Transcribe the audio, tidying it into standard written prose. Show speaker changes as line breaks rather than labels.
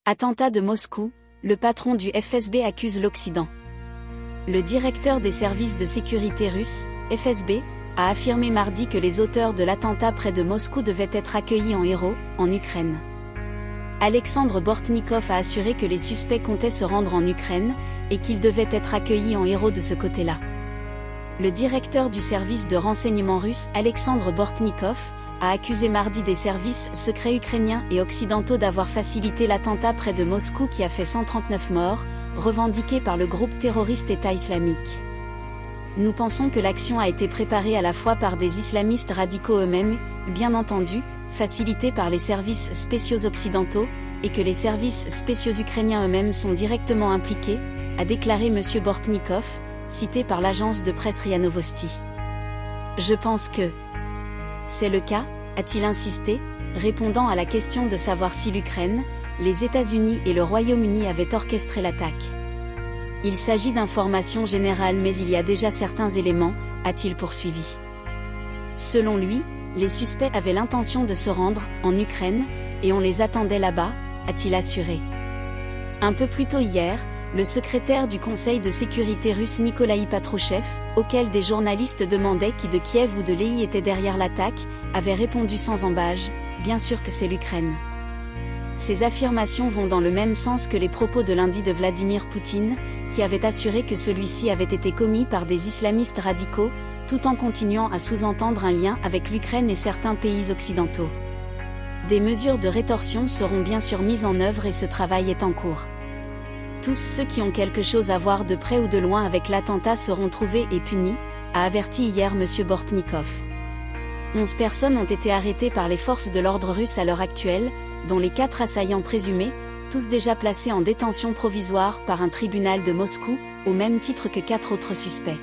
Attentat de Moscou, le patron du FSB accuse l'Occident. Le directeur des services de sécurité russes, FSB, a affirmé mardi que les auteurs de l'attentat près de Moscou devaient être accueillis en héros, en Ukraine. Alexandre Bortnikov a assuré que les suspects comptaient se rendre en Ukraine, et qu'ils devaient être accueillis en héros de ce côté-là. Le directeur du service de renseignement russe, Alexandre Bortnikov, a accusé mardi des services secrets ukrainiens et occidentaux d'avoir facilité l'attentat près de Moscou qui a fait 139 morts, revendiqué par le groupe terroriste État islamique. Nous pensons que l'action a été préparée à la fois par des islamistes radicaux eux-mêmes, bien entendu, facilitée par les services spéciaux occidentaux, et que les services spéciaux ukrainiens eux-mêmes sont directement impliqués, a déclaré M. Bortnikov, cité par l'agence de presse RIA Novosti. Je pense que c'est le cas, a-t-il insisté, répondant à la question de savoir si l'Ukraine, les États-Unis et le Royaume-Uni avaient orchestré l'attaque. Il s'agit d'informations générales mais il y a déjà certains éléments, a-t-il poursuivi. Selon lui, les suspects avaient l'intention de se rendre en Ukraine, et on les attendait là-bas, a-t-il assuré. Un peu plus tôt hier, le secrétaire du Conseil de sécurité russe Nikolaï Patrouchev, auquel des journalistes demandaient qui de Kiev ou de Lviv était derrière l'attaque, avait répondu sans ambages, bien sûr que c'est l'Ukraine. Ces affirmations vont dans le même sens que les propos de lundi de Vladimir Poutine, qui avait assuré que celui-ci avait été commis par des islamistes radicaux, tout en continuant à sous-entendre un lien avec l'Ukraine et certains pays occidentaux. Des mesures de rétorsion seront bien sûr mises en œuvre et ce travail est en cours. Tous ceux qui ont quelque chose à voir de près ou de loin avec l'attentat seront trouvés et punis, a averti hier M. Bortnikov. 11 personnes ont été arrêtées par les forces de l'ordre russe à l'heure actuelle, dont les 4 assaillants présumés, tous déjà placés en détention provisoire par un tribunal de Moscou, au même titre que 4 autres suspects.